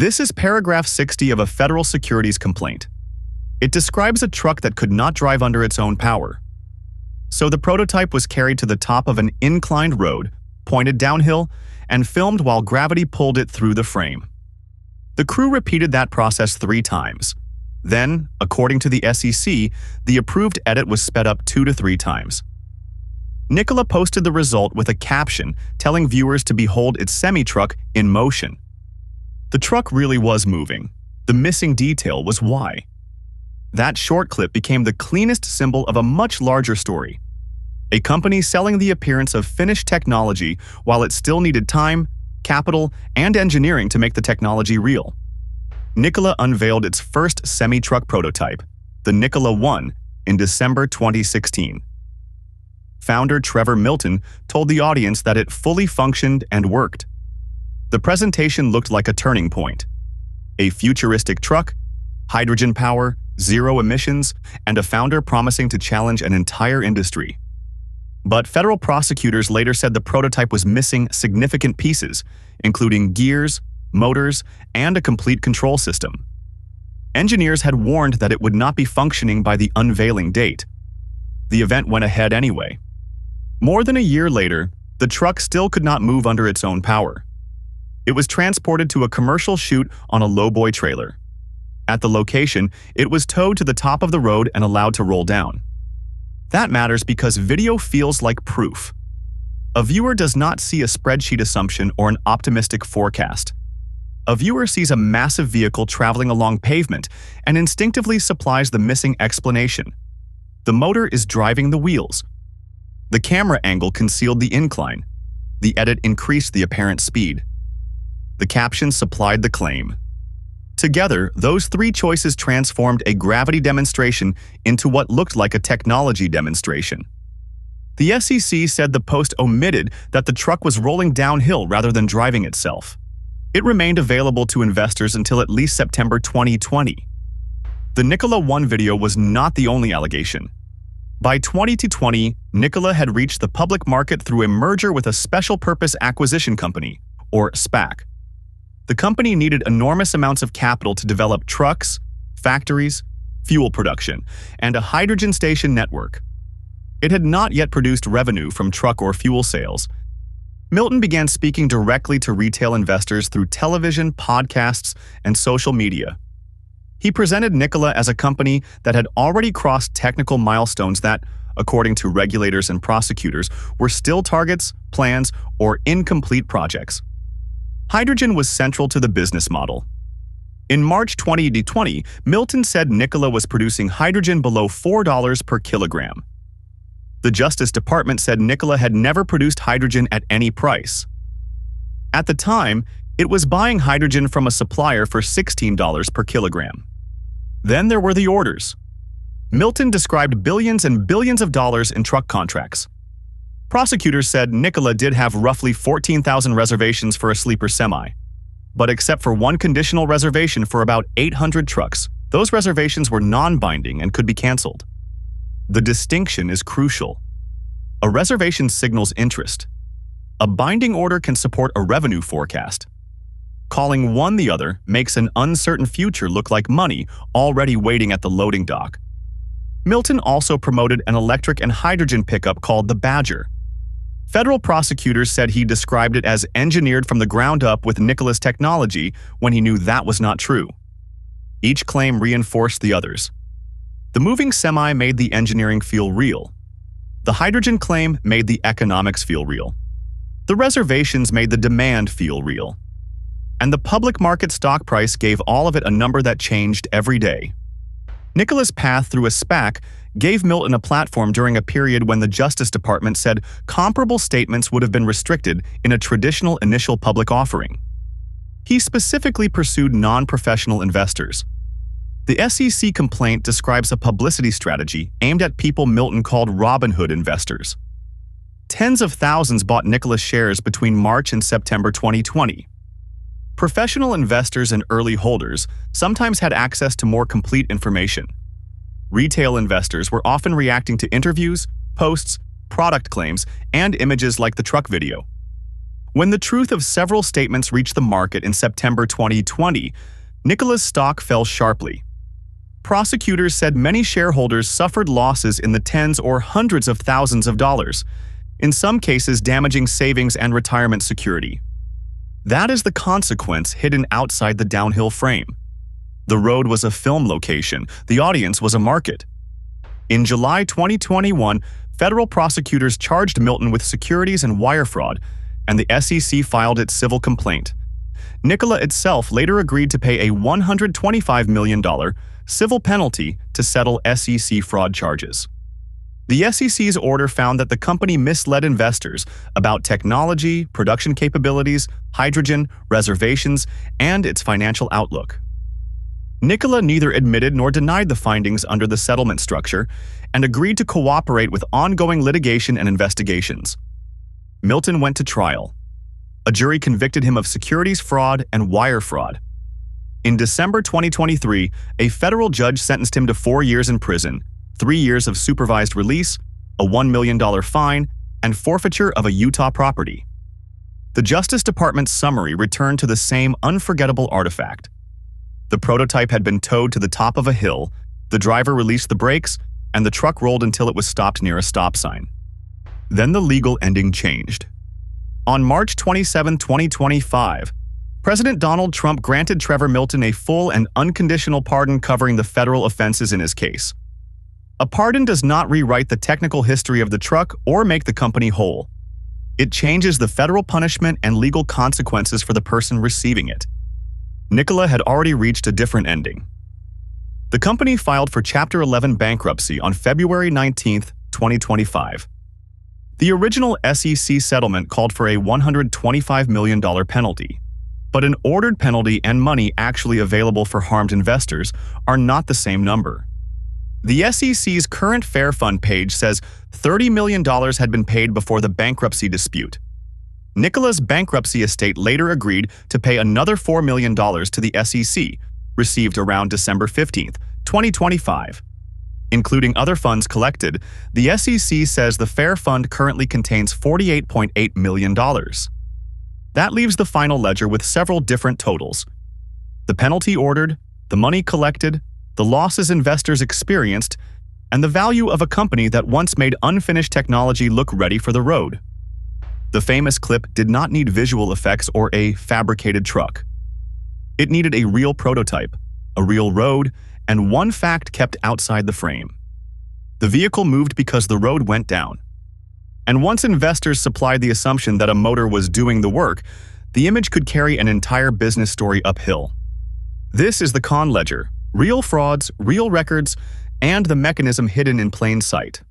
This is paragraph 60 of a federal securities complaint. It describes a truck that could not drive under its own power. So the prototype was carried to the top of an inclined road, pointed downhill, and filmed while gravity pulled it through the frame. The crew repeated that process 3 times. Then, according to the SEC, the approved edit was sped up 2 to 3 times. Nikola posted the result with a caption telling viewers to behold its semi-truck in motion. The truck really was moving. The missing detail was why. That short clip became the cleanest symbol of a much larger story. A company selling the appearance of finished technology while it still needed time, capital, and engineering to make the technology real. Nikola unveiled its first semi-truck prototype, the Nikola 1, in December 2016. Founder Trevor Milton told the audience that it fully functioned and worked. The presentation looked like a turning point. A futuristic truck, hydrogen power, zero emissions, and a founder promising to challenge an entire industry. But federal prosecutors later said the prototype was missing significant pieces, including gears, motors, and a complete control system. Engineers had warned that it would not be functioning by the unveiling date. The event went ahead anyway. More than a year later, the truck still could not move under its own power. It was transported to a commercial chute on a lowboy trailer. At the location, it was towed to the top of the road and allowed to roll down. That matters because video feels like proof. A viewer does not see a spreadsheet assumption or an optimistic forecast. A viewer sees a massive vehicle traveling along pavement and instinctively supplies the missing explanation. The motor is driving the wheels. The camera angle concealed the incline. The edit increased the apparent speed. The caption supplied the claim. Together, those 3 choices transformed a gravity demonstration into what looked like a technology demonstration. The SEC said the post omitted that the truck was rolling downhill rather than driving itself. It remained available to investors until at least September 2020. The Nikola 1 video was not the only allegation. By 2020, Nikola had reached the public market through a merger with a special purpose acquisition company, or SPAC. The company needed enormous amounts of capital to develop trucks, factories, fuel production, and a hydrogen station network. It had not yet produced revenue from truck or fuel sales. Milton began speaking directly to retail investors through television, podcasts, and social media. He presented Nikola as a company that had already crossed technical milestones that, according to regulators and prosecutors, were still targets, plans, or incomplete projects. Hydrogen was central to the business model. In March 2020, Milton said Nikola was producing hydrogen below $4 per kilogram. The Justice Department said Nikola had never produced hydrogen at any price. At the time, it was buying hydrogen from a supplier for $16 per kilogram. Then there were the orders. Milton described billions and billions of dollars in truck contracts. Prosecutors said Nikola did have roughly 14,000 reservations for a sleeper semi. But except for one conditional reservation for about 800 trucks, those reservations were non-binding and could be canceled. The distinction is crucial. A reservation signals interest. A binding order can support a revenue forecast. Calling one the other makes an uncertain future look like money already waiting at the loading dock. Milton also promoted an electric and hydrogen pickup called the Badger. Federal prosecutors said he described it as engineered from the ground up with Nikola's technology when he knew that was not true. Each claim reinforced the others. The moving semi made the engineering feel real. The hydrogen claim made the economics feel real. The reservations made the demand feel real. And the public market stock price gave all of it a number that changed every day. Nikola's path through a SPAC gave Milton a platform during a period when the Justice Department said comparable statements would have been restricted in a traditional initial public offering. He specifically pursued non-professional investors. The SEC complaint describes a publicity strategy aimed at people Milton called Robin Hood investors. Tens of thousands bought Nikola shares between March and September 2020. Professional investors and early holders sometimes had access to more complete information. Retail investors were often reacting to interviews, posts, product claims, and images like the truck video. When the truth of several statements reached the market in September 2020, Nikola's stock fell sharply. Prosecutors said many shareholders suffered losses in the tens or hundreds of thousands of dollars, in some cases damaging savings and retirement security. That is the consequence hidden outside the downhill frame. The road was a film location, the audience was a market. In July 2021, federal prosecutors charged Milton with securities and wire fraud, and the SEC filed its civil complaint. Nikola itself later agreed to pay a $125 million civil penalty to settle SEC fraud charges. The SEC's order found that the company misled investors about technology, production capabilities, hydrogen, reservations, and its financial outlook. Nikola neither admitted nor denied the findings under the settlement structure and agreed to cooperate with ongoing litigation and investigations. Milton went to trial. A jury convicted him of securities fraud and wire fraud. In December 2023, a federal judge sentenced him to 4 years in prison, 3 years of supervised release, a $1 million fine, and forfeiture of a Utah property. The Justice Department's summary returned to the same unforgettable artifact. The prototype had been towed to the top of a hill, the driver released the brakes, and the truck rolled until it was stopped near a stop sign. Then the legal ending changed. On March 27, 2025, President Donald Trump granted Trevor Milton a full and unconditional pardon covering the federal offenses in his case. A pardon does not rewrite the technical history of the truck or make the company whole. It changes the federal punishment and legal consequences for the person receiving it. Nikola had already reached a different ending. The company filed for Chapter 11 bankruptcy on February 19, 2025. The original SEC settlement called for a $125 million penalty, but an ordered penalty and money actually available for harmed investors are not the same number. The SEC's current Fair Fund page says $30 million had been paid before the bankruptcy dispute. Nikola's bankruptcy estate later agreed to pay another $4 million to the SEC, received around December 15, 2025. Including other funds collected, the SEC says the Fair Fund currently contains $48.8 million. That leaves the final ledger with several different totals: the penalty ordered, the money collected, the losses investors experienced, and the value of a company that once made unfinished technology look ready for the road. The famous clip did not need visual effects or a fabricated truck. It needed a real prototype, a real road, and one fact kept outside the frame. The vehicle moved because the road went down. And once investors supplied the assumption that a motor was doing the work, the image could carry an entire business story uphill. This is the con ledger: real frauds, real records, and the mechanism hidden in plain sight.